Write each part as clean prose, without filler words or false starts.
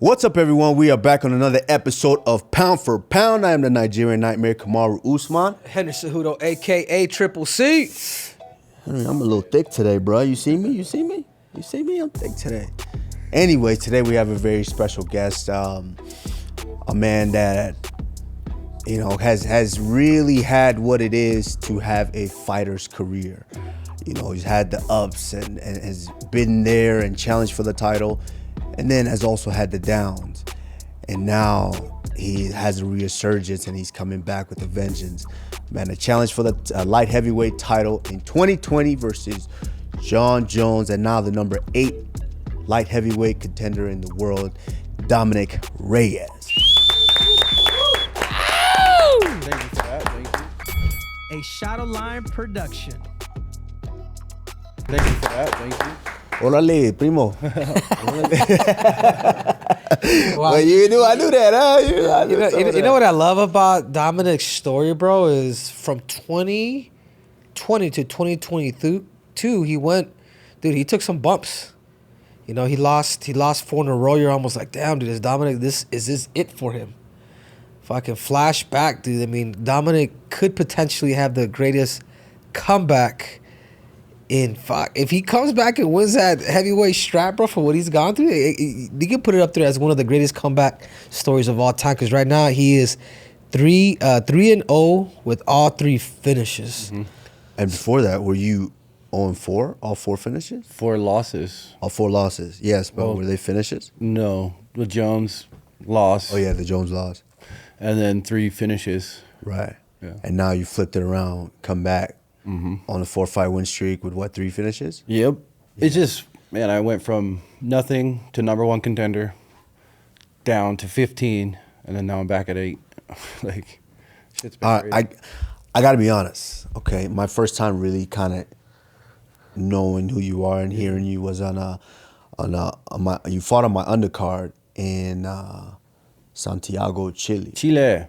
What's up, everyone? We are back on another episode of Pound for Pound. I am the Nigerian Nightmare, Kamaru Usman. Henderson Hudo, a.k.a. Triple C. I'm a little thick today, bro. You see me? You see me? You see me? I'm thick today. Anyway, today we have a very special guest, a man that, you know, has really had what it is to have a fighter's career. You know, he's had the ups and has been there and challenged for the title, and then has also had the downs. And now he has a resurgence and he's coming back with a vengeance. Man, a challenge for the light heavyweight title in 2020 versus Jon Jones, and now the number 8 light heavyweight contender in the world, Dominick Reyes. Thank you for that. Thank you. A Shadow Line production. Thank you for that. Thank you. Orale, primo. Wow. Well, you knew I knew that, huh? You know what I love about Dominick's story, bro, is from 2020 to 2022, he took some bumps. You know, he lost 4 in a row. You're almost like, damn, dude, is this it for him? If I can flash back, dude, I mean, Dominick could potentially have the greatest comeback in fight. If he comes back and wins that heavyweight strap, bro, for what he's gone through, you can put it up there as one of the greatest comeback stories of all time. Because right now he is 3-0 with all 3 finishes. Mm-hmm. And before that, were you 0-4, all 4 finishes? 4 losses. All 4 losses, yes, but Well, were they finishes? No, the Jones loss. Oh yeah, the Jones loss. And then 3 finishes. Right. Yeah. And now you flipped it around, come back on a 4-fight win streak with what, 3 finishes? Yep. Yeah. It's just, man, I went from nothing to number 1 contender, down to 15, and then now I'm back at 8. Like, shit's been crazy. I got to be honest. Okay, my first time really kind of knowing who you are and hearing you was you fought on my undercard in Santiago, Chile.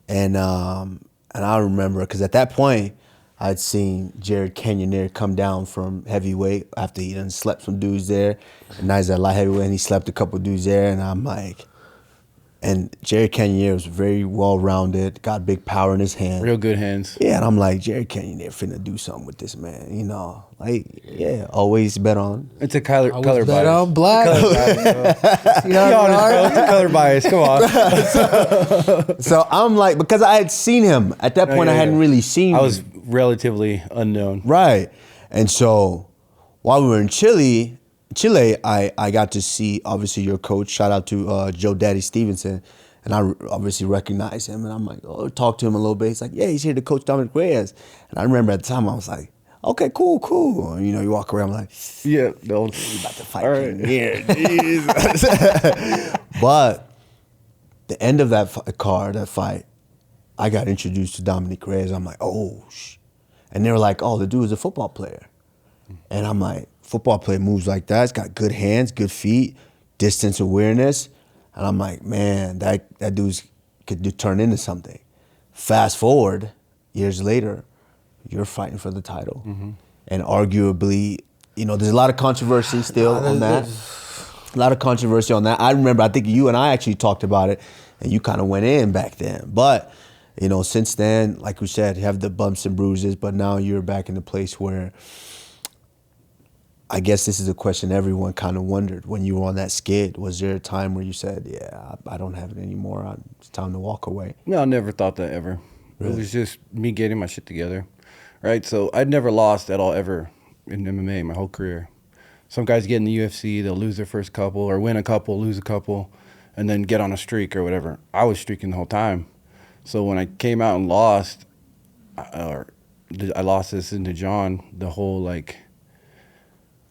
And I remember, because at that point, I'd seen Jared Cannonier come down from heavyweight after he done slept some dudes there. And now he's at light heavyweight, and he slept a couple dudes there. And I'm like, and Jared Cannonier was very well-rounded, got big power in his hand. Real good hands. Yeah, and I'm like, Jared Cannonier finna do something with this man, you know. Like, yeah, always bet on. It's a color Bet bias. on black. Color bias, bro. Be honest, bro. It's a color bias. Come on. So I'm like, because I had seen him. At that point, I hadn't really seen him. I was relatively unknown. Right. And so while we were in Chile, I got to see, obviously, your coach. Shout out to Joe Daddy Stevenson. And I obviously recognized him. And I'm like, oh, talk to him a little bit. He's like, yeah, he's here to coach Dominick Reyes. And I remember at the time, I was like, okay, cool. And, you know, you walk around, I'm like, Yeah, no. we about to fight All right. here. Jeez. But the end of that fight, I got introduced to Dominick Reyes. I'm like, oh, and they were like, oh, the dude is a football player. And I'm like, football player moves like that. He's got good hands, good feet, distance awareness. And I'm like, man, that dude could turn into something. Fast forward, years later, you're fighting for the title. Mm-hmm. And arguably, you know, there's a lot of controversy still on that. A lot of controversy on that. I remember, I think you and I actually talked about it, and you kind of went in back then. But, you know, since then, like we said, you have the bumps and bruises, but now you're back in the place where I guess this is a question everyone kind of wondered. When you were on that skid, was there a time where you said, yeah, I don't have it anymore, it's time to walk away? No, I never thought that ever. Really? It was just me getting my shit together, right? So I'd never lost at all ever in MMA my whole career. Some guys get in the UFC, they'll lose their first couple or win a couple, lose a couple, and then get on a streak or whatever. I was streaking the whole time. So when I came out and lost, I lost this into Jon, the whole, like,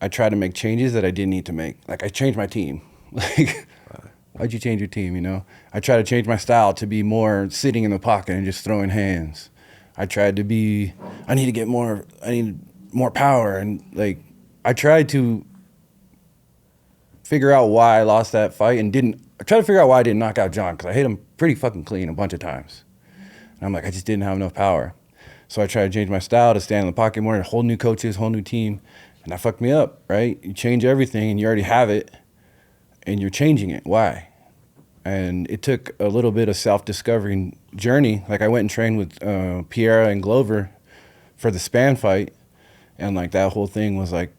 I tried to make changes that I didn't need to make. Like, I changed my team. Like, why'd you change your team, you know? I tried to change my style to be more sitting in the pocket and just throwing hands. I need more power. And, like, I tried to figure out why I lost that fight and I tried to figure out why I didn't knock out Jon, because I hit him pretty fucking clean a bunch of times. And I'm like, I just didn't have enough power. So I tried to change my style to stand in the pocket more, whole new coaches, whole new team. And that fucked me up, right? You change everything and you already have it and you're changing it. Why? And it took a little bit of self-discovering journey. Like I went and trained with Piera and Glover for the Span fight. And like that whole thing was like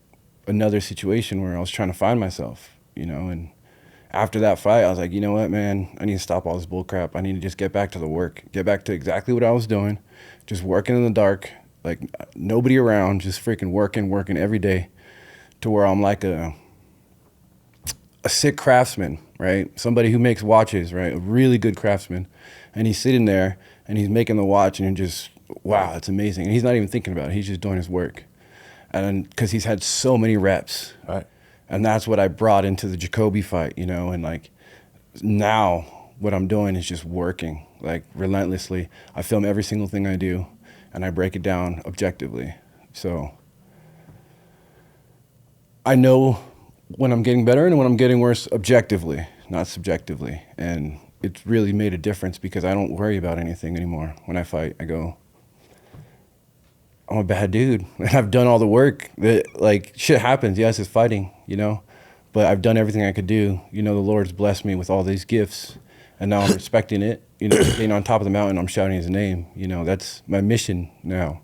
another situation where I was trying to find myself, you know. And after that fight, I was like, you know what, man, I need to stop all this bull crap. I need to just get back to the work, get back to exactly what I was doing, just working in the dark, like nobody around, just freaking working every day, to where I'm like a sick craftsman, right? Somebody who makes watches, right? A really good craftsman. And he's sitting there and he's making the watch and you're just, wow, it's amazing. And he's not even thinking about it. He's just doing his work. And because he's had so many reps. Right. And that's what I brought into the Jacoby fight, you know? And like now what I'm doing is just working like relentlessly. I film every single thing I do and I break it down objectively. So I know when I'm getting better and when I'm getting worse objectively, not subjectively. And it's really made a difference because I don't worry about anything anymore. When I fight, I go, I'm a bad dude. And I've done all the work. Like, shit happens. Yes, it's fighting, you know? But I've done everything I could do. You know, the Lord's blessed me with all these gifts. And now I'm respecting it. You know, being on top of the mountain, I'm shouting his name. You know, that's my mission now.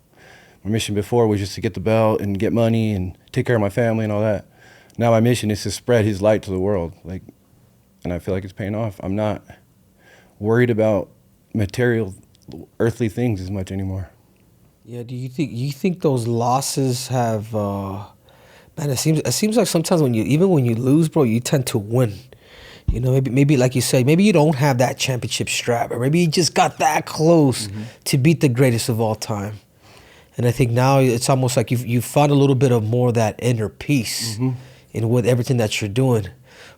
My mission before was just to get the belt and get money and take care of my family and all that. Now my mission is to spread his light to the world, like, and I feel like it's paying off. I'm not worried about material, earthly things as much anymore. Yeah, do you think those losses have man, it seems like sometimes when you lose, bro, you tend to win. You know, maybe like you said, maybe you don't have that championship strap, or maybe you just got that close to beat the greatest of all time. And I think now it's almost like you've found a little bit of more of that inner peace in with everything that you're doing.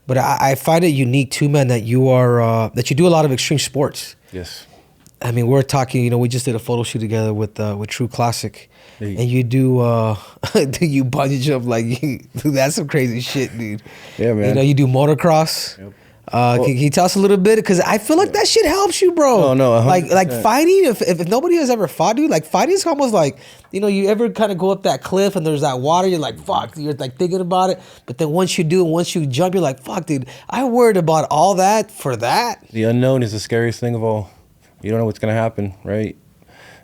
But I find it unique too, man, that you are that you do a lot of extreme sports. Yes. I mean, we're talking. You know, we just did a photo shoot together with True Classic, and you do you bungee jump like dude, that's some crazy shit, dude. Yeah, man. You know, you do motocross. Yep. Can you tell us a little bit? Because I feel like that shit helps you, bro. Oh, no, 100%. Like fighting. If nobody has ever fought, dude, like fighting is almost like, you know, you ever kind of go up that cliff and there's that water, you're like, fuck, you're like thinking about it. But then once you do, once you jump, you're like, fuck, dude, I worried about all that for that. The unknown is the scariest thing of all. You don't know what's gonna happen, right?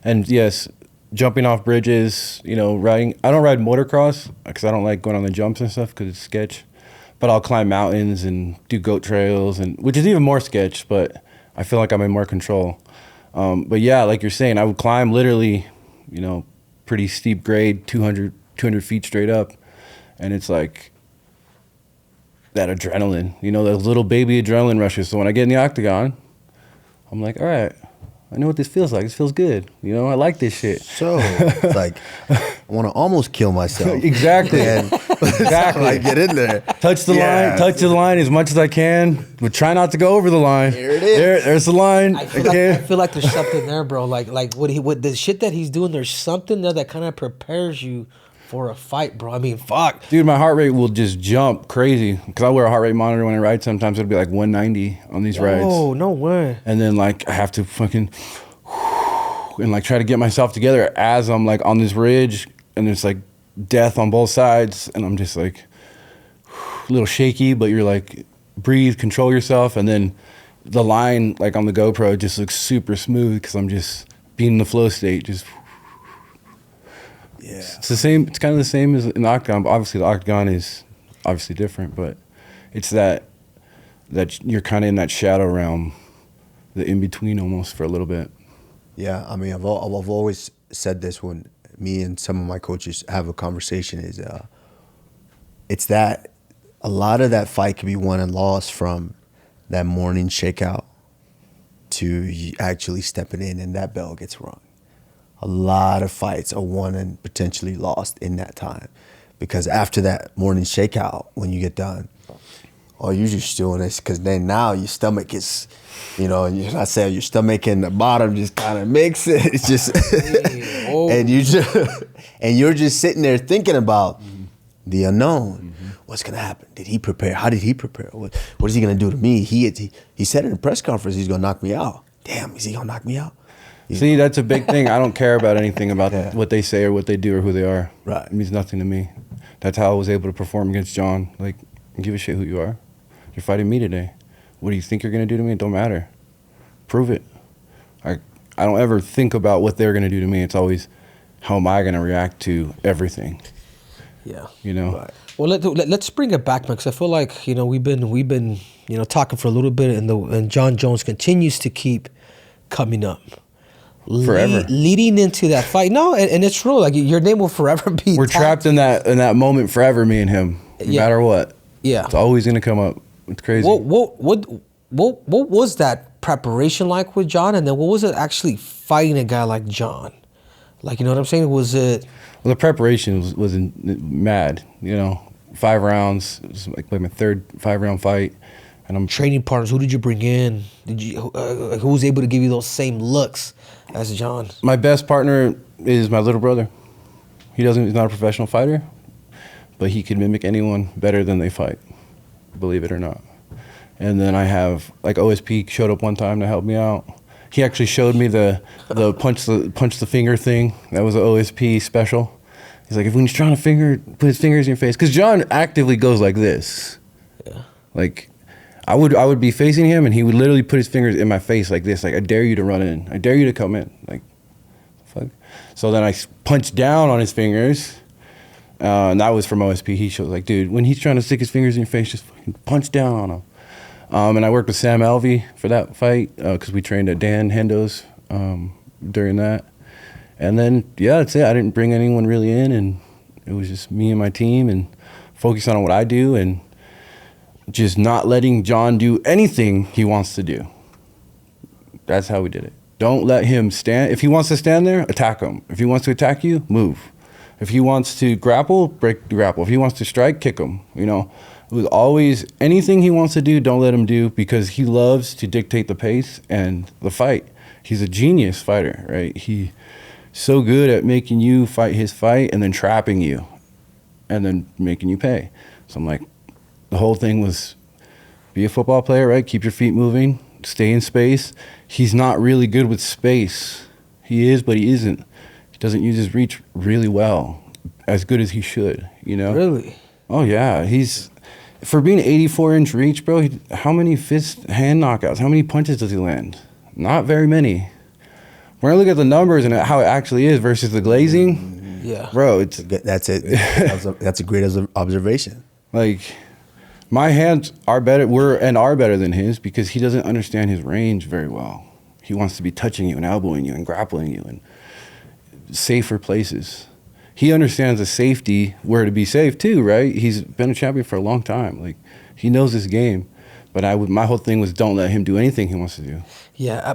And yes, jumping off bridges, you know, riding. I don't ride motocross because I don't like going on the jumps and stuff because it's sketch. But I'll climb mountains and do goat trails, and which is even more sketch, but I feel like I'm in more control. But yeah, like you're saying, I would climb literally, you know, pretty steep grade, 200 feet straight up. And it's like that adrenaline, you know, those little baby adrenaline rushes. So when I get in the octagon, I'm like, all right, I know what this feels like. This feels good. You know, I like this shit. So, like, I want to almost kill myself. Exactly. And Exactly. I get in there. Touch the line as much as I can, but try not to go over the line. There it is. There's the line. I feel like there's something there, bro. Like what the shit that he's doing, there's something there that kind of prepares you for a fight, bro. I mean, fuck. Dude, my heart rate will just jump crazy because I wear a heart rate monitor when I ride. Sometimes it'll be like 190 on these rides. Oh, no way. And then like I have to fucking and like try to get myself together as I'm like on this ridge, and there's like death on both sides, and I'm just like a little shaky, but you're like breathe, control yourself, and then the line like on the GoPro just looks super smooth because I'm just being in the flow state, just. Yeah. It's the same. It's kind of the same as in the octagon, but obviously the octagon is obviously different. But it's that you're kind of in that shadow realm, the in between almost for a little bit. Yeah, I mean, I've always said this when me and some of my coaches have a conversation. Is it's that a lot of that fight can be won and lost from that morning shakeout to you actually stepping in and that bell gets rung. A lot of fights are won and potentially lost in that time, because after that morning shakeout, when you get done, all you're just doing is, because then now your stomach is, you know, and I say your stomach and the bottom just kind of mix it. It's just, and you're just sitting there thinking about the unknown. What's gonna happen? Did he prepare? How did he prepare? What is he gonna do to me? He said in a press conference he's gonna knock me out. Damn, is he gonna knock me out? See, that's a big thing. I don't care about anything about what they say or what they do or who they are. Right. It means nothing to me. That's how I was able to perform against Jon. Like, give a shit who you are. You're fighting me today. What do you think you're going to do to me? It don't matter. Prove it. I don't ever think about what they're going to do to me. It's always, how am I going to react to everything? Yeah. You know? Right. Well, let's bring it back, man, because I feel like, we've been talking for a little bit, and Jon Jones continues to keep coming up. Forever. Leading into that fight. No, and it's true. Like, your name will forever be We're trapped in that moment forever, me and him. No matter what. Yeah. It's always going to come up. It's crazy. What was that preparation like with Jon? And then what was it actually fighting a guy like Jon? Like, you know what I'm saying? Was it... Well, the preparation was mad, 5 rounds. It was like my third 5-round fight. And I'm training partners. Who did you bring in? Who was able to give you those same looks as Jon? My best partner is my little brother. He's not a professional fighter, but he can mimic anyone better than they fight, believe it or not. And then I have, like, OSP showed up one time to help me out. He actually showed me the punch the finger thing. That was an OSP special. He's like, if when he's trying to put his fingers in your face, because Jon actively goes like this. Yeah. Like, I would be facing him, and he would literally put his fingers in my face like this. Like, I dare you to run in. I dare you to come in. Like, fuck. So then I punched down on his fingers, and that was from OSP. He showed, like, dude, when he's trying to stick his fingers in your face, just fucking punch down on him. And I worked with Sam Alvey for that fight because we trained at Dan Hendo's during that. And then, yeah, that's it. I didn't bring anyone really in, and it was just me and my team and focusing on what I do and just not letting Jon do anything he wants to do. That's how we did it. Don't let him stand. If he wants to stand there, attack him. If he wants to attack you, move. If he wants to grapple, break the grapple. If he wants to strike, kick him. It was always anything he wants to do, don't let him do, because he loves to dictate the pace and the fight. He's a genius fighter, right? He's so good at making you fight his fight and then trapping you and then making you pay. So I'm like, the whole thing was be a football player, right? Keep your feet moving, stay in space. He's not really good with space. He is, but he isn't. He doesn't use his reach really well, as good as he should, Really? Oh, yeah. For being 84-inch reach, bro, how many hand knockouts, how many punches does he land? Not very many. When I look at the numbers and how it actually is versus the glazing, yeah, bro, that's it. That's a great observation. Like, my hands are better than his because he doesn't understand his range very well. He wants to be touching you and elbowing you and grappling you in safer places. He understands the safety, where to be safe too, right? He's been a champion for a long time. Like, he knows this game. But my whole thing was don't let him do anything he wants to do. Yeah,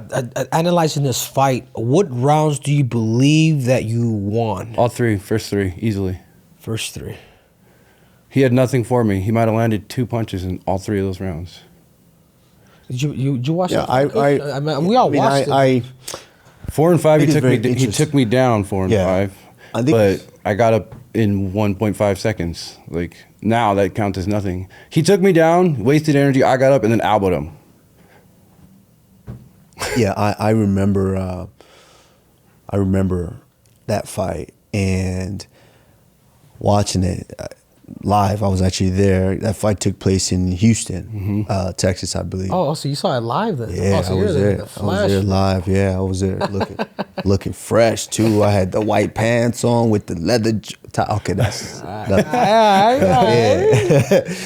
analyzing this fight, what rounds do you believe that you won? All three, first three, easily. First three. He had nothing for me. He might have landed 2 punches in all 3 of those rounds. Did you watch it? Yeah, we all watched it. 4 and 5, he took me down 4 and 5. But I got up in 1.5 seconds. Like, now that counts as nothing. He took me down, wasted energy. I got up and then elbowed him. Yeah, I remember that fight and watching it live. I was actually there. That fight took place in Houston, Texas, I believe. Oh, so you saw it live then? Yeah, so I was there. I was there live. Yeah, I was there looking fresh too. I had the white pants on with the leather tie. Okay, that's yeah.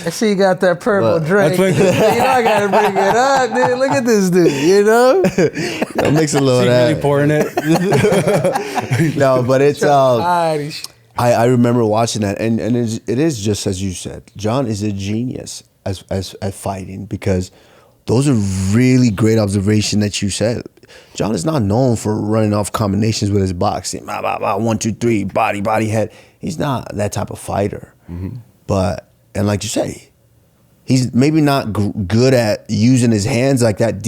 I see you got that purple drink. I gotta bring it up, dude. Look at this dude. I'll mix a little of that. Really pouring it. No, but it's I remember watching that, and it is just as you said. Jon is a genius at fighting, because those are really great observation that you said. Jon is not known for running off combinations with his boxing. 1, 2, 3, body, head. He's not that type of fighter. But, and like you say, he's maybe not good at using his hands like that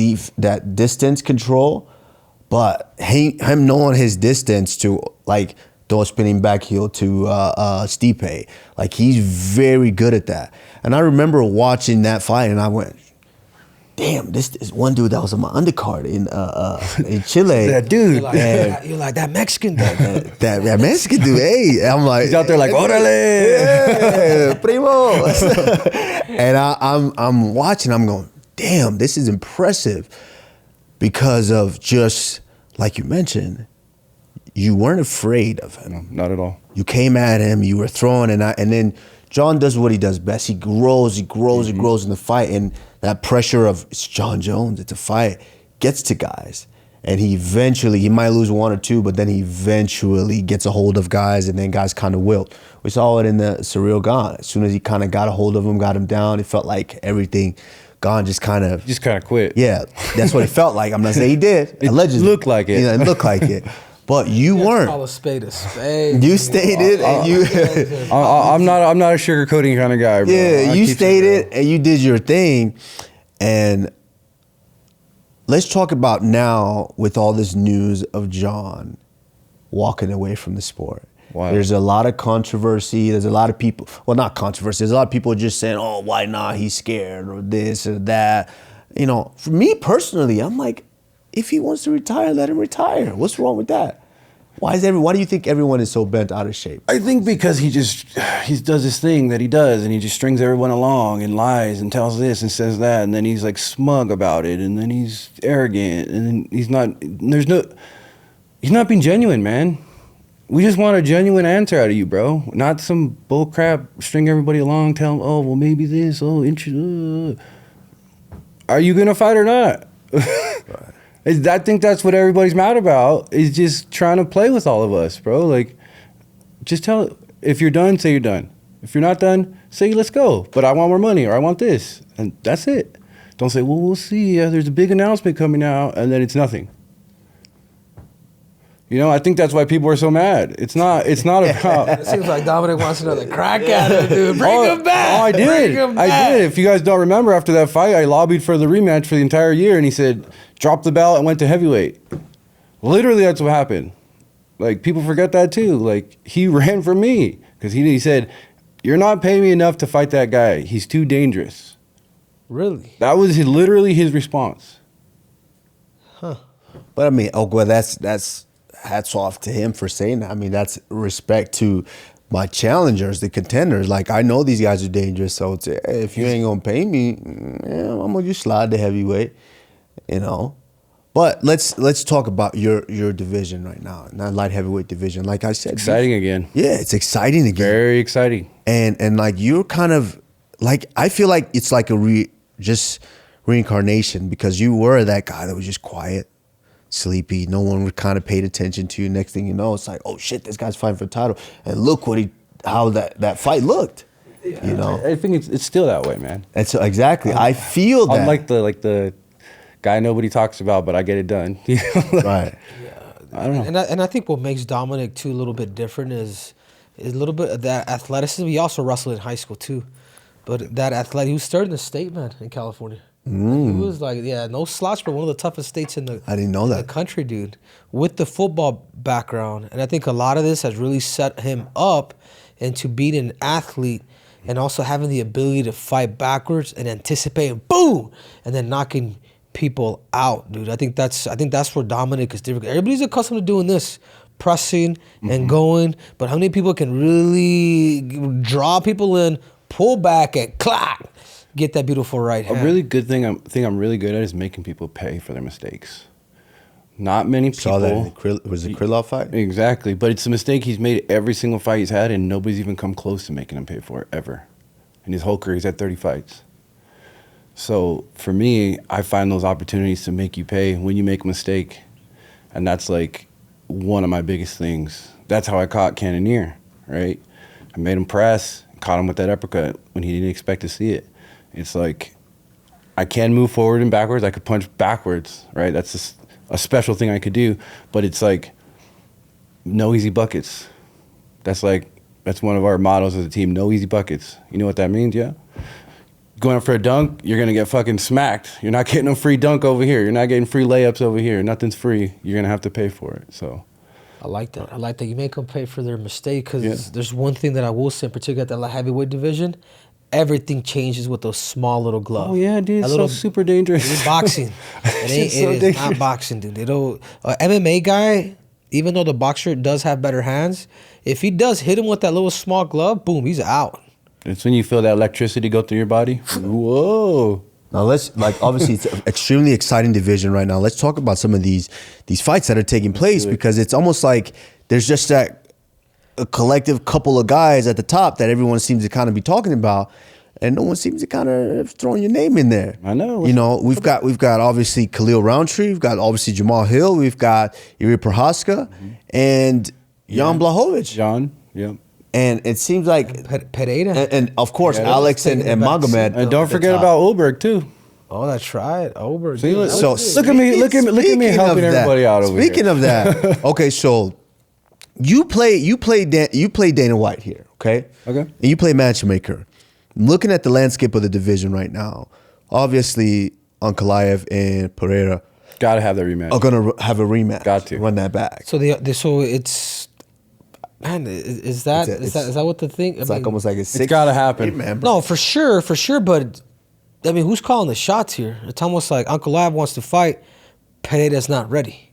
distance control, but him knowing his distance to, like, throw a spinning back heel to Stipe. Like, he's very good at that. And I remember watching that fight, and I went, damn, this is one dude that was on my undercard in Chile. That dude. You're like that Mexican dude. that Mexican dude, hey. I'm like, he's out there like, orale. Yeah, primo. And I'm watching, I'm going, damn, this is impressive because of just, like you mentioned, you weren't afraid of him. No, not at all. You came at him, you were throwing, and then Jon does what he does best. He grows in the fight, and that pressure of, it's Jon Jones, it's a fight, gets to guys. And he might lose one or two, but then he eventually gets a hold of guys, and then guys kind of wilt. We saw it in the Surreal Gone. As soon as he kind of got a hold of him, got him down, it felt like everything, Gone just kind of quit. Yeah, that's what it felt like. I'm not saying he did. It allegedly looked like it. Yeah, it looked like it. But you weren't. Call a spade a spade. You stated, and you. I'm not a sugarcoating kind of guy, bro. Yeah, you stated, and you did your thing, and let's talk about now with all this news of Jon walking away from the sport. Wow. There's a lot of controversy. There's a lot of people. Well, not controversy. There's a lot of people just saying, "Oh, why not? He's scared or this or that." You know, for me personally, I'm like, if he wants to retire, let him retire. What's wrong with that? Why do you think everyone is so bent out of shape? I think because he does this thing that he does, and he just strings everyone along and lies and tells this and says that, and then he's like smug about it, and then he's arrogant, and then he's not being genuine, man. We just want a genuine answer out of you, bro. Not some bull crap, string everybody along, tell them, oh, well, maybe this, oh, are you gonna fight or not? Right. I think that's what everybody's mad about, is just trying to play with all of us, bro. Like, just if you're done, say you're done. If you're not done, say let's go. But I want more money, or I want this. And that's it. Don't say, well, we'll see. There's a big announcement coming out, and then it's nothing. You know, I think that's why people are so mad. It's not about... It seems like Dominic wants another crack at it, dude. Bring him back. Oh, I did. I did. If you guys don't remember, after that fight, I lobbied for the rematch for the entire year, and he said, drop the belt and went to heavyweight. Literally, that's what happened. Like, people forget that too. Like, he ran for me because he said, you're not paying me enough to fight that guy. He's too dangerous. Really? That was literally his response. Huh. But I mean, well, that's hats off to him for saying that. I mean, that's respect to my challengers, the contenders. Like, I know these guys are dangerous, so it's, hey, if you ain't gonna pay me, I'm gonna just slide to heavyweight, you know. But let's talk about your division right now, not light heavyweight division. Like I said, Exciting again. Yeah, it's exciting again. Very exciting. And like, you're kind of like, I feel like it's like a reincarnation, because you were that guy that was just quiet, sleepy. No one would kind of paid attention to you. Next thing you know, it's like, oh shit, this guy's fighting for the title, and look how that fight looked. Yeah. You know, I think it's still that way, man. and so exactly, I feel that. I'm like the guy nobody talks about, but I get it done. Right. I don't know. And I think what makes Dominic too a little bit different is a little bit of that athleticism. He also wrestled in high school too, but that athletic. He was third in the state, man, in California. He was like, no slouch, but one of the toughest states in the I didn't know that. the country, dude. With the football background, and I think a lot of this has really set him up into being an athlete, and also having the ability to fight backwards and anticipating, boom, and then knocking people out, dude. I think that's where Dominic is different. Everybody's accustomed to doing this, pressing and going, but how many people can really draw people in, pull back, and clack, get that beautiful right hand? A really good thing I'm really good at is making people pay for their mistakes. Not many people. Saw that in was the Krylov fight? Exactly, but it's a mistake he's made every single fight he's had, and nobody's even come close to making him pay for it ever. In his whole career, he's had 30 fights. So for me, I find those opportunities to make you pay when you make a mistake, and that's like one of my biggest things. That's how I caught Cannonier, right? I made him press, caught him with that uppercut when he didn't expect to see it. It's like, I can move forward and backwards. I could punch backwards, right? That's just a special thing I could do. But it's like, no easy buckets. That's one of our mottos as a team, no easy buckets. You know what that means, yeah? Going up for a dunk, you're going to get fucking smacked. You're not getting a free dunk over here. You're not getting free layups over here. Nothing's free. You're going to have to pay for it, so... I like that. I like that you make them pay for their mistake, because there's one thing that I will say, in particular at the light heavyweight division, everything changes with those small little gloves. Oh yeah, dude, it's so super dangerous. It's boxing. It is not boxing, dude. MMA guy, even though the boxer does have better hands, if he does hit him with that little small glove, boom, he's out. It's when you feel that electricity go through your body. Whoa. Now let's obviously it's an extremely exciting division right now. Let's talk about some of these fights that are taking place because it's almost like there's just a collective couple of guys at the top that everyone seems to kind of be talking about, and no one seems to kind of throwing your name in there. I know. We've got obviously Khalil Roundtree, we've got obviously Jamal Hill, we've got Iri Prohaska, and Jan Blachowicz. Jon, yeah. And it seems like Pereira, and of course Alex and Magomed. And don't forget about Ulberg too. Oh, that's right, Overrated. See, So look at me helping everybody out over here. Speaking of that, okay, so you play Dana White here, okay? Okay. And you play Matchmaker. Looking at the landscape of the division right now, obviously Ankalaev and Pereira Gotta have that rematch. are gonna have a rematch. Got to run that back. So so it's man, is that what the thing? It's like almost like It's gotta happen. man, No, for sure. But I mean, who's calling the shots here? It's almost like Ankalaev wants to fight, Pereira's not ready.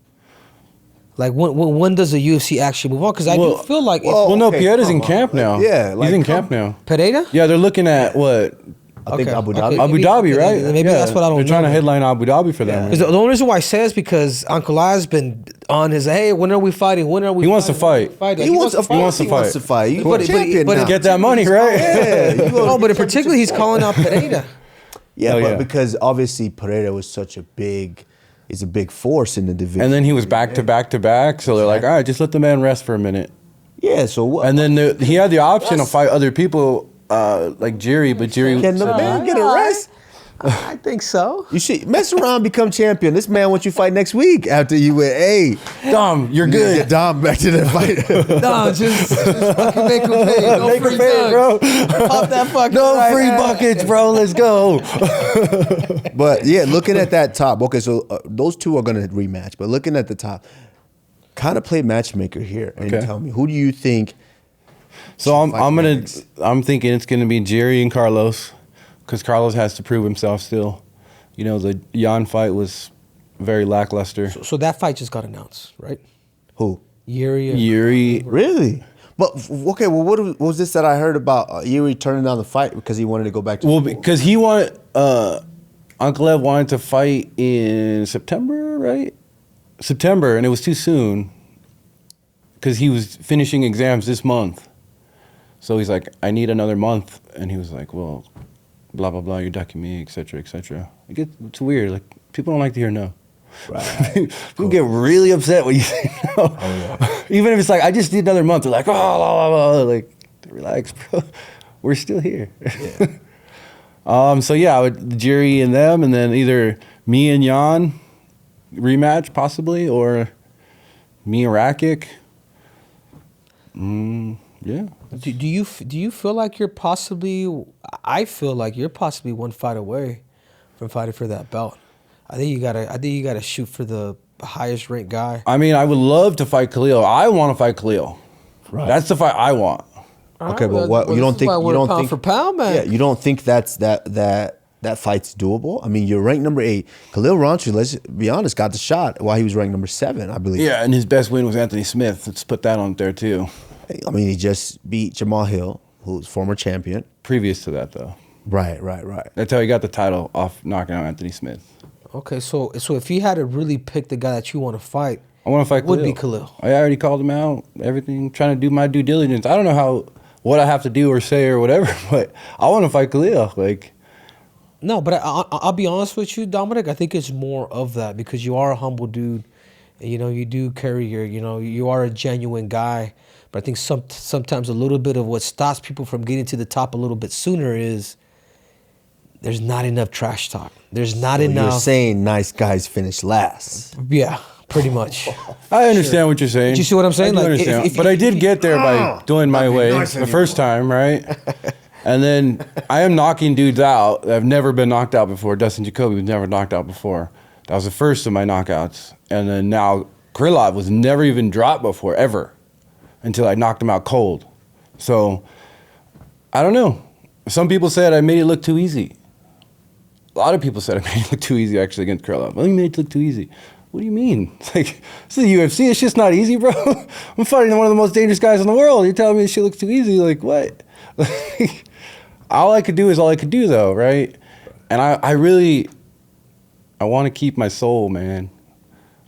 Like when does the UFC actually move on? Because I do feel like no, okay, Pieta's in come camp on. now. Yeah, he's in camp now. Pereira. Yeah, they're looking at what? I think Okay, Abu okay. Dhabi. Abu Maybe- Dhabi, right? maybe that's what I don't They're trying know. to headline Abu Dhabi for them. Because the only reason why I say is because Ankalaev's been on his hey, when are we fighting? When are we? He wants to fighting? fight. He wants to fight. He wants to fight. You're But- a champion but- now. Get that money, right? Yeah, you go- No, but in particular, he's calling out Pereira. Yeah, Oh, but yeah. because obviously Pereira was such a big force in the division. And then he was back to back to back. So they're like, all right, just let the man rest for a minute. yeah, so what? And then he had the option to fight other people like Jerry, but Jerry. Can the man get a rest? I think so. You should mess around, become champion. This man wants you to fight next week after you went, hey, Dom, you're good. Get Dom back to the fight. No, just fucking make him pay. No Make free him pay, thugs. bro. Pop that fucking No right free hand. buckets, bro. Let's go. But yeah, looking at that top, okay, so those two are going to rematch. But looking at the top, kind of play matchmaker here and Okay. tell me, who do you think? So Next. I'm thinking it's gonna be Jerry and Carlos, because Carlos has to prove himself still. You know, the Jan fight was very lackluster. So that fight just got announced, right? Who? Yuri. and- Yuri, Really? But okay, well, what was this that I heard about Yuri turning down the fight because he wanted to go back to well, school? because he wanted Uncle Ev wanted to fight in September, right? September, and it was too soon because he was finishing exams this month. So he's like, I need another month, and he was like, well, blah blah blah, you're ducking me, etc. etc. It's weird. Like people don't like to hear no. Right. People get really upset when you say no. Even if it's like, I just need another month. They're like, oh, blah, blah, blah. Like, relax, bro. We're still here. Yeah. So yeah, I would Jerry and them, and then either me and Jan rematch possibly, or me and Rakic. Yeah. Do you feel like you're possibly? I feel like you're possibly one fight away from fighting for that belt. I think you gotta shoot for the highest ranked guy. I mean, I would love to fight Khalil. I want to fight Khalil. Right. That's the fight I want. Okay, but what you don't think pound for pound, man? Yeah, you don't think that fight's doable? I mean, you're ranked number 8. Khalil Rountree, let's be honest, got the shot while he was ranked number 7, I believe. Yeah, and his best win was Anthony Smith. Let's put that on there too. I mean, he just beat Jamal Hill, who's former champion. Previous to that, though, Right. that's how he got the title off knocking out Anthony Smith. Okay, so if you had to really pick the guy that you want to fight, I want to fight Khalil. would be Khalil. I already called him out. Everything, trying to do my due diligence. I don't know what I have to do or say or whatever, but I want to fight Khalil. Like, No, but I'll be honest with you, Dominic. I think it's more of that because you are a humble dude. And, you do carry you are a genuine guy. But I think sometimes a little bit of what stops people from getting to the top a little bit sooner is there's not enough trash talk. There's not enough. You're saying nice guys finish last. Yeah, pretty much. I understand what you're saying. Did you see what I'm saying? I do Like, understand. if- But I did get there by doing my way the first time, right? And then I am knocking dudes out. I've never been knocked out before. Dustin Jacoby was never knocked out before. That was the first of my knockouts. And then now Krylov was never even dropped before, ever, until I knocked him out cold. So I don't know. Some people said I made it look too easy. A lot of people said I made it look too easy actually against Krylov. Well, you made it look too easy. What do you mean? It's like, this is the UFC. It's just not easy, bro. I'm fighting one of the most dangerous guys in the world. You're telling me this shit looks too easy? Like, what? All I could do is all I could do, though, right? And I want to keep my soul, man.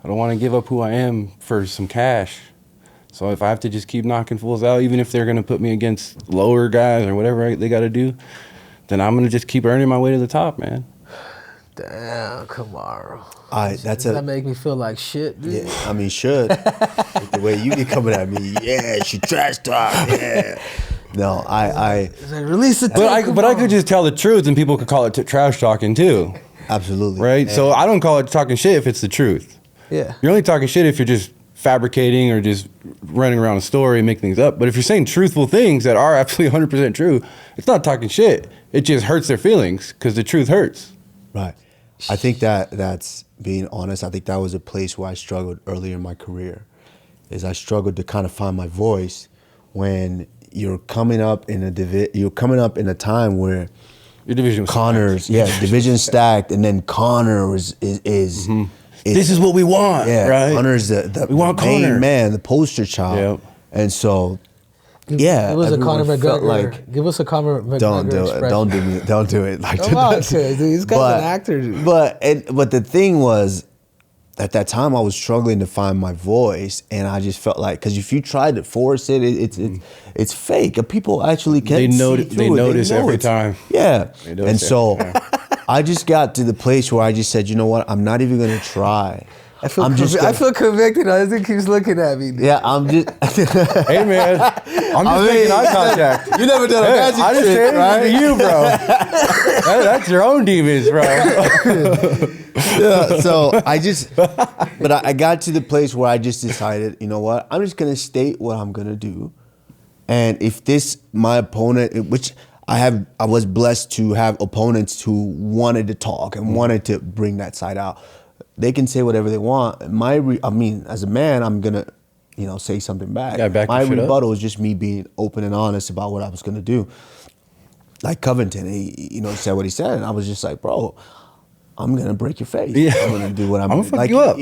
I don't want to give up who I am for some cash. So if I have to just keep knocking fools out, even if they're going to put me against lower guys or whatever they got to do, then I'm going to just keep earning my way to the top, man. Damn, Kamaru. Does that make me feel like shit, dude? Yeah, I mean, should. The way you be coming at me, yeah, she trash talk, yeah. No, It's like, release the tape, But I could just tell the truth and people could call it trash talking too. absolutely. Right? So I don't call it talking shit if it's the truth. Yeah. You're only talking shit if you're just fabricating or just running around a story and making things up. But if you're saying truthful things that are absolutely 100% true, it's not talking shit. It just hurts their feelings because the truth hurts. Right. I think that's being honest. I think that was a place where I struggled earlier in my career. Is I struggled to kind of find my voice when you're coming up in a time where Your division was Connor's division stacked, and then Connor is this is what we want, right? Connor's the main Connor. man, the poster child. Yep. And so Give us a Conor everyone felt McGregor. Give us a Conor McGregor. don't do it. expression. Don't do it like Come on, that. dude. This guy's an actor, dude. But the thing was, at that time I was struggling to find my voice, and I just felt like, because if you try to force it, it's fake. People actually can't They see through they it. notice know every it's- time. Yeah. They notice And so every time. I just got to the place where I just said, you know what? I'm not even going to try. I feel convicted. I think keeps looking at me. Dude. Yeah, I'm just. Hey, man. I'm just making eye contact. You never done a magic I just trick, said right? it to you, bro. That's your own demons, bro. Yeah, so I got to the place where I just decided, you know what? I'm just gonna state what I'm gonna do, and if my opponent, which I was blessed to have opponents who wanted to talk and wanted to bring that side out. They can say whatever they want. As a man, I'm gonna, say something back. Yeah, back my your shit up. rebuttal is just me being open and honest about what I was gonna do. Like Covington, he said what he said, and I was just like, bro, I'm gonna break your face. Yeah. I'm gonna do what I'm gonna fuck you up.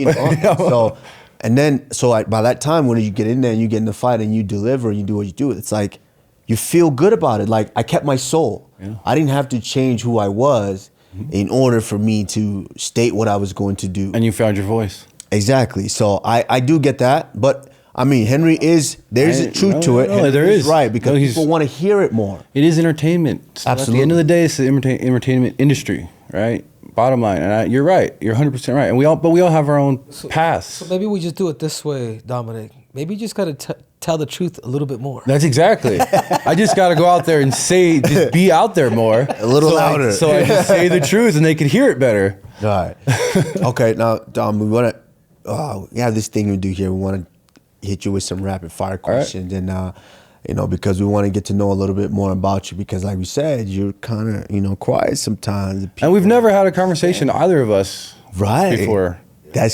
By that time, when you get in there and you get in the fight and you deliver and you do what you do, it's like you feel good about it. Like I kept my soul. Yeah. I didn't have to change who I was in order for me to state what I was going to do. And you found your voice. Exactly. So I do get that, but Henry there's a truth to it. No, there is. Right, because people want to hear it more. It is entertainment. So Absolutely. At the end of the day, it's the entertainment industry, right? Bottom line, and you're right. You're 100% right. And we all have our own paths. So maybe we just do it this way, Dominic. Maybe you just got to tell the truth a little bit more. That's exactly. I just got to go out there and just be out there more. A little louder. So I can say the truth and they can hear it better. All right. Okay, now, Dom, we want to, we have this thing we do here. We want to hit you with some rapid fire questions. Right. And, because we want to get to know a little bit more about you, because like we said, you're kind of, quiet sometimes. And we've never had a conversation, either of us, before.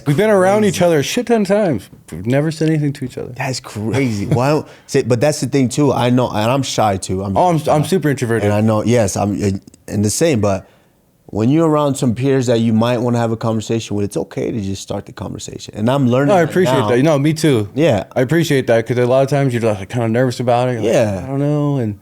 We've been around each other a shit ton of times. We've never said anything to each other. That's crazy. Why? But that's the thing too. I know, and I'm shy too. I'm super introverted. And I know, yes, I'm in the same. But when you're around some peers that you might want to have a conversation with, it's okay to just start the conversation. And I'm learning. I appreciate that. No, me too. Yeah, I appreciate that, because a lot of times you're like kind of nervous about it. You're yeah, like, I don't know,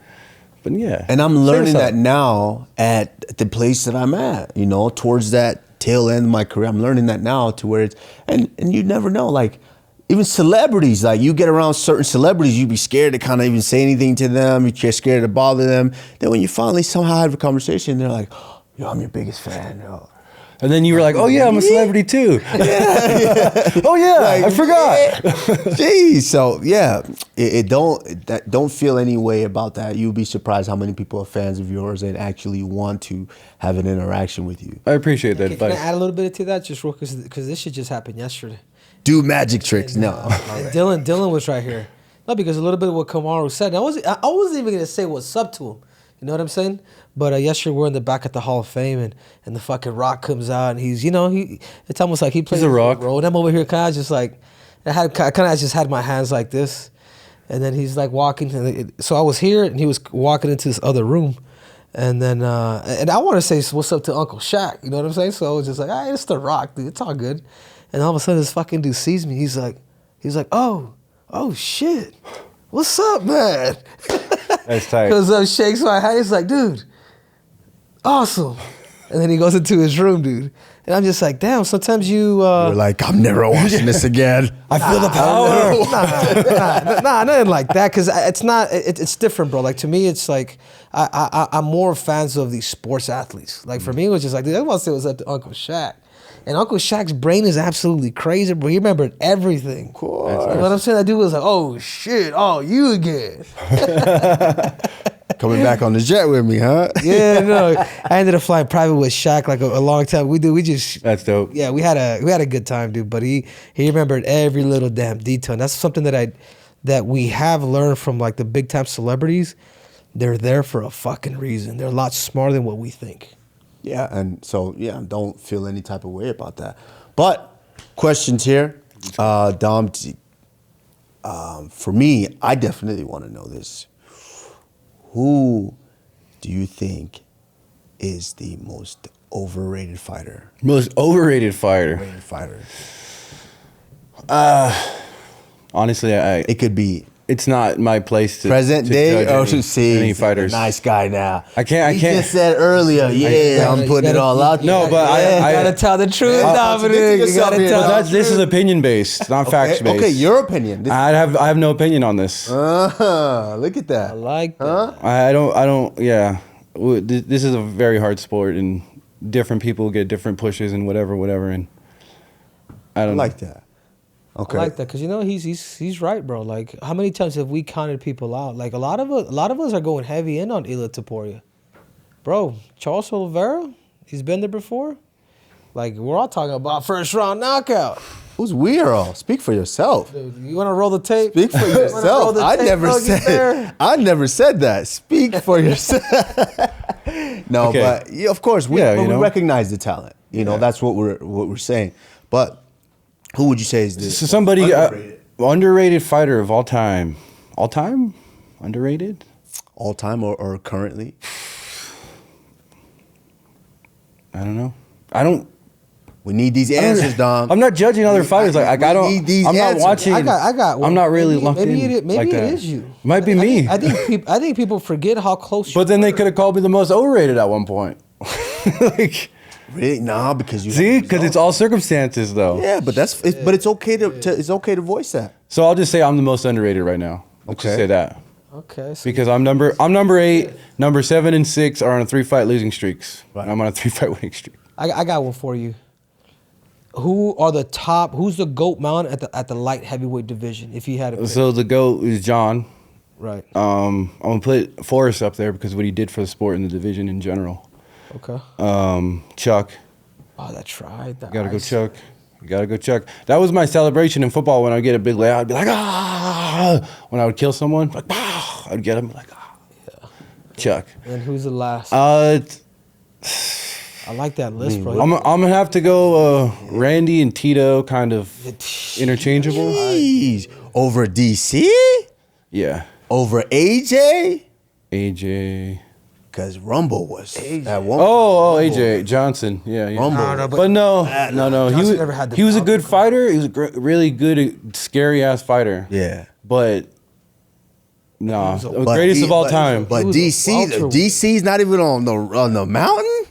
but yeah. And I'm learning that now at the place that I'm at. Towards that tail end of my career, I'm learning that now to where it's and you never know, like even celebrities, like you get around certain celebrities, you'd be scared to kind of even say anything to them, you're scared to bother them. Then when you finally somehow have a conversation, they're like, yo, I'm your biggest fan, yo. And then you were like, oh yeah, I'm a celebrity too. Yeah. Oh yeah, I forgot. Jeez. So yeah, don't feel any way about that. You'll be surprised how many people are fans of yours and actually want to have an interaction with you. I appreciate that. Can I add a little bit to that, just real quick, because this shit just happened yesterday. Do magic tricks. And, No. and Dylan was right here. No, because a little bit of what Kamaru said. I wasn't even gonna say what's up to him. You know what I'm saying? But yesterday we're in the back at the Hall of Fame, and the fucking Rock comes out, and he's, it's almost like he plays a Rock. role. And I'm over here kind of just like, I just had my hands like this, and then he's like walking. So I was here, and he was walking into this other room, and then and I want to say what's up to Uncle Shaq. You know what I'm saying? So I was just like, it's the Rock, dude. It's all good. And all of a sudden, this fucking dude sees me. He's like, oh shit, what's up, man? That's tight. Because shakes my hand. He's like, dude, awesome. And then he goes into his room, dude. And I'm just like, damn, sometimes you... You're like, I'm never watching this again. I feel the power. Nah, nothing like that. Because it's not... It's different, bro. Like, to me, it's like... I'm more fans of these sports athletes. Like, for me, it was just like... Dude, I want to say it was up to Uncle Shaq. And Uncle Shaq's brain is absolutely crazy, bro. He remembered everything. Cool. You know what I'm saying? That dude was like, oh, shit. Oh, you again. Coming back on the jet with me, huh? Yeah, no. I ended up flying private with Shaq like a long time. We just... That's dope. Yeah, we had a good time, dude. But he remembered every little damn detail. And that's something that we have learned from like the big time celebrities. They're there for a fucking reason. They're a lot smarter than what we think. Yeah, and so, don't feel any type of way about that. But, questions here. Dom, for me, I definitely want to know this. Who do you think is the most overrated fighter? Most overrated fighter. Overrated fighter. Honestly, It could be it's not my place to present to day judge or any fighters. Nice guy now. I can't. He just said earlier, I'm putting it all out there. No, but I I gotta tell the truth, contradict Dominic. You yourself gotta here, tell. Dom. This is opinion based, not facts based. Okay, your opinion. I have no opinion on this. Look at that. I like that. I don't. Yeah, this is a very hard sport, and different people get different pushes and whatever, and I I don't like that. Okay. I like that because he's right, bro. Like, how many times have we counted people out? Like, a lot of us are going heavy in on Ila Taporia, bro. Charles Oliveira, he's been there before. Like, we're all talking about first round knockout. Who's we are all? Speak for yourself. Dude, you want to roll the tape? Speak for You wanna roll yourself. the I tape, never bro? Get there? said that. Speak for yourself. No, Okay. but of course we recognize the talent. You know, Yeah. that's what we're saying. But who would you say is the So somebody underrated? underrated fighter of all time. All time? Underrated? All time or currently? I don't know. I don't. We need these answers, Dom. I'm not judging other fighters. Like I we don't. need these I'm not answers. watching. I got one. I'm not really maybe, locked maybe in. Maybe like it that. is you. Might be me. I think people forget how close. But then they could have called me the most overrated at one point. Like, Really? Nah, because you see, have because it's results. all circumstances, though. Yeah, but but it's okay to voice that. So I'll just say I'm the most underrated right now. Let's just Okay. say that Okay. So because I'm number 8, number 7 and 6 are on 3-fight losing streaks. Right. And I'm on a 3-fight winning streak. I got one for you. Who's the GOAT man at the light heavyweight division? If you had to pick. So the GOAT is John. Right. I'm gonna put Forrest up there because what he did for the sport and the division in general. Okay. Chuck. Oh, that's right. You gotta go Chuck. You gotta go Chuck. That was my celebration in football when I would get a big layout. I'd be like, ah. When I would kill someone, like, ah. I'd get him, like, ah. Yeah. Chuck. And who's the last? I like that list, bro. I'm gonna have to go Randy and Tito, kind of interchangeable. Jeez. Over DC? Yeah. Over AJ? AJ. Because Rumble was at one Oh, AJ Johnson. Yeah. Rumble. No, But no. He Johnson was, never had the he was a power. good fighter. He was a really good, scary ass fighter. Yeah. But no, the But greatest he- of all but- time. But He was a DC, welterweight. DC's not even on the mountain.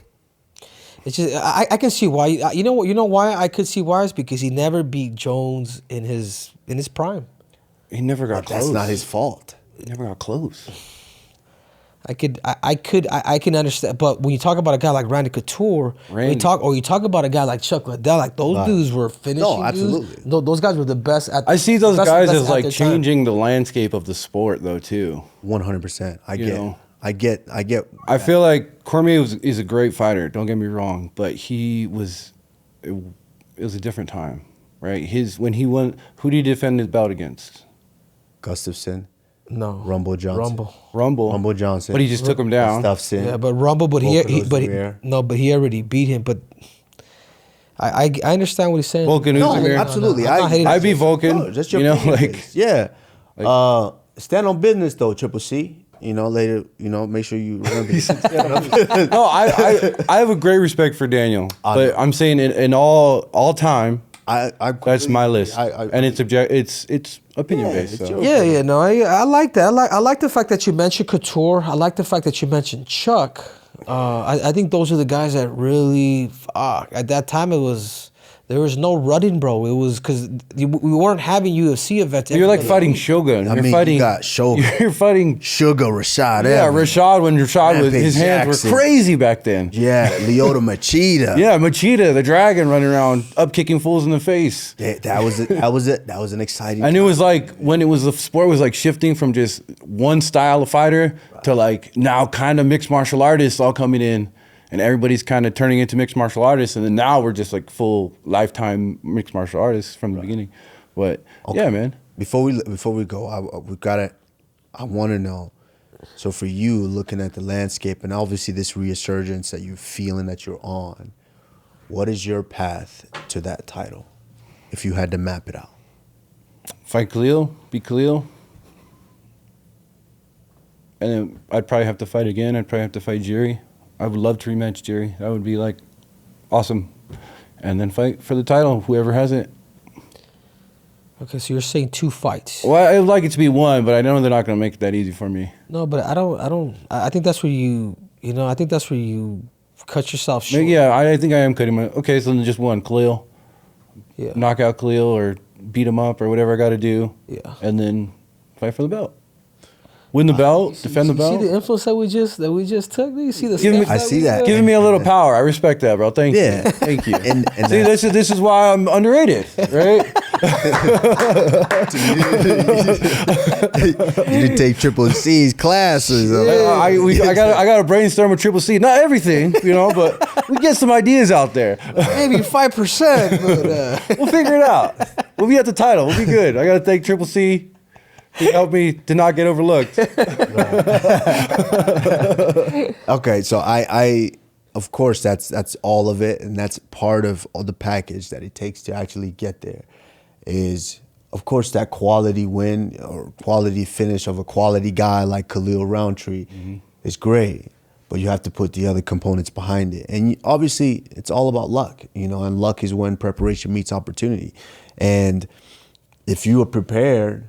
It's just I can see why. You know why I could see why is because he never beat Jones in his prime. He never got But close. that's not his fault. He never got close. I can understand, but when you talk about a guy like Randy Couture, you talk about a guy like Chuck Liddell, like those dudes were finishing. No, absolutely. Dudes. Those guys were the best at. I see those best- guys best as at like their time. changing the landscape of the sport, though, too. 100%. I You get. know. I get. I feel like Cormier is a great fighter. Don't get me wrong, but it was a different time, right? When he won, who did he defend his belt against? Gustafson, No, Rumble Johnson. Rumble Johnson. but he just took him down. Gustafson. Yeah, but Rumble, but he Volkan he already beat him. But I understand what he's saying. Volkan No, Uzumir. absolutely. I'm not hating I'd be on Volkan. No, just your you know, opinion, like please. Yeah. Stand on business though, Triple C. You know, later. You know, make sure you remember. no, I have a great respect for Daniel, but I'm saying in all time, that's my list, and it's opinion based. it's So. your- Yeah, no, I like that. I like the fact that you mentioned Couture. I like the fact that you mentioned Chuck. I think those are the guys that really. At that time, there was no running, bro. It was because we weren't having UFC events. You're like fighting Shogun. You got Shogun. You're fighting Sugar Rashad. Yeah, Evans. Rashad. When Rashad was, his hands were crazy back then. Yeah, Lyoto Machida. Yeah, Machida, the dragon, running around up kicking fools in the face. Yeah, that was it. That was an exciting. And it was like when the sport was like shifting from just one style of fighter to like now kind of mixed martial artists all coming in. And everybody's kind of turning into mixed martial artists, and then now we're just like full lifetime mixed martial artists from the beginning. But yeah, man. Before we go, I want to know. So for you, looking at the landscape, and obviously this resurgence that you're feeling that you're on, what is your path to that title, if you had to map it out? Fight Khalil, beat Khalil, and then I'd probably have to fight again. I'd probably have to fight Jerry. I would love to rematch Jerry. That would be like awesome. And then fight for the title, whoever has it. Okay, so you're saying 2 fights. Well, I would like it to be 1, but I know they're not going to make it that easy for me. No, but I think that's where I think that's where you cut yourself short. Yeah, I think I am cutting my. Okay, so then just 1, Khalil. Yeah. Knock out Khalil or beat him up or whatever I got to do. Yeah. And then fight for the belt. Win the belt, defend the belt. See the influence that we just took? You see the Give me- steps I see that. Giving me a little power. I respect that, bro. Thank Yeah. you. Thank you. And See, this is why I'm underrated, right? you didn't take Triple C's classes. I got to brainstorm a Triple C. Not everything, but we get some ideas out there. maybe 5%. But, We'll figure it out. We'll be at the title. We'll be good. I got to thank Triple C to help me to not get overlooked. Okay, so I of course that's all of it, and that's part of all the package that it takes to actually get there. Is of course that quality win or quality finish of a quality guy like Khalil Roundtree is great, but you have to put the other components behind it, and obviously it's all about luck, and luck is when preparation meets opportunity, and if you are prepared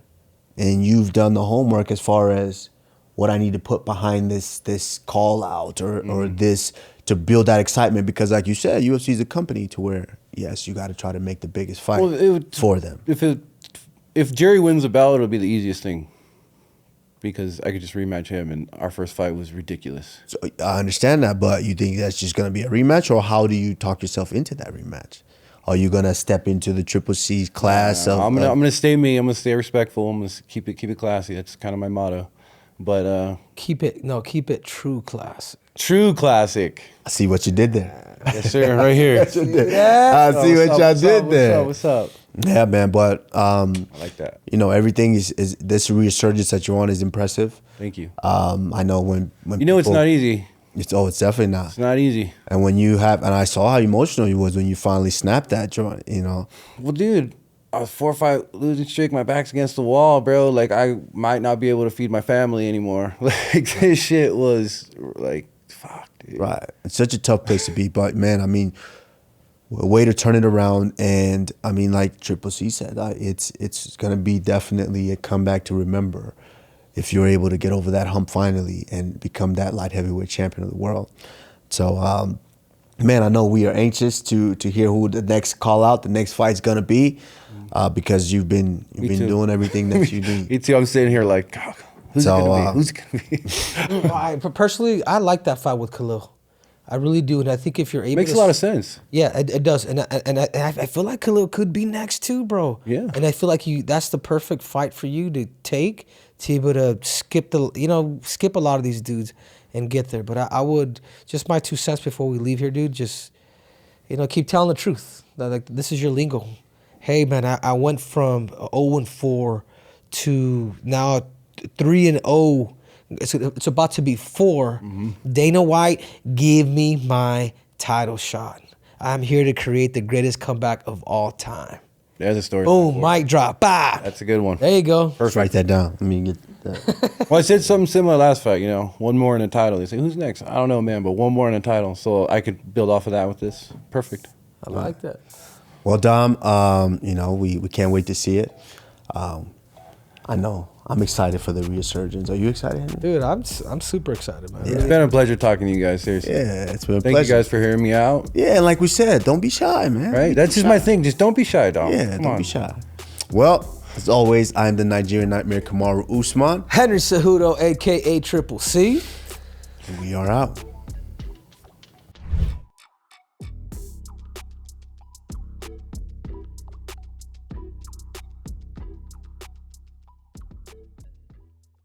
and you've done the homework as far as what I need to put behind this call out or this to build that excitement, because like you said, UFC is a company to where, yes, you got to try to make the biggest fight for them. If Jerry wins the belt, it'll be the easiest thing because I could just rematch him, and our first fight was ridiculous. So I understand that, but you think that's just going to be a rematch, or how do you talk yourself into that rematch? Are you gonna step into the Triple C class? I'm gonna stay me. I'm gonna stay respectful. I'm gonna keep it classy. That's kind of my motto. But keep it true class. True classic. I see what you did there. Yes, sir. Right here. I see what y'all did there. What's up? Yeah, man. But I like that. Everything is this resurgence that you're on is impressive. Thank you. I know when it's not easy. It's definitely not. It's not easy. And when you have, and I saw how emotional you was when you finally snapped that joint. Well, dude, I was 4-5 losing streak. My back's against the wall, bro. Like I might not be able to feed my family anymore. Like this shit was like, fuck, dude. Right. It's such a tough place to be, but man, I mean, a way to turn it around, and I mean, like Triple C said, it's gonna be definitely a comeback to remember. If you're able to get over that hump finally and become that light heavyweight champion of the world. So, man, I know we are anxious to hear who the next call out, the next fight's gonna be, because you've been doing everything that you need. Me too. I'm sitting here like, who's it gonna be? Who's it gonna be? Personally, I like that fight with Khalil. I really do, and I think if you're able, makes a lot of sense. Yeah, it does, and I feel like Khalil could be next too, bro. Yeah, and I feel like that's the perfect fight for you to take, to be able to skip a lot of these dudes and get there. But I would, just my 2 cents before we leave here, dude. Just keep telling the truth. Like this is your lingo. Hey man, I went from 0-4 to now 3-0. It's about to be 4. Mm-hmm. Dana White, give me my title shot. I'm here to create the greatest comeback of all time. There's a story. Boom, mic drop. Bah. That's a good one. There you go. First, write that down. Let me get that. Well, I said something similar last fight. One more in the title. They say, who's next? I don't know, man, but one more in the title. So I could build off of that with this. Perfect. I like that. Well, Dom, we can't wait to see it. I know. I'm excited for the resurgence. Are you excited, Henry? Dude, I'm super excited, man. It's been a pleasure talking to you guys. Seriously. Yeah, it's been a Thank pleasure. you guys for hearing me out. Yeah, and like we said, don't be shy, man. Right? That's just my thing. Just don't be shy, dog. Yeah, Come don't on. be shy. Well, as always, I'm the Nigerian Nightmare Kamaru Usman. Henry Cejudo, a.k.a. Triple C. And we are out.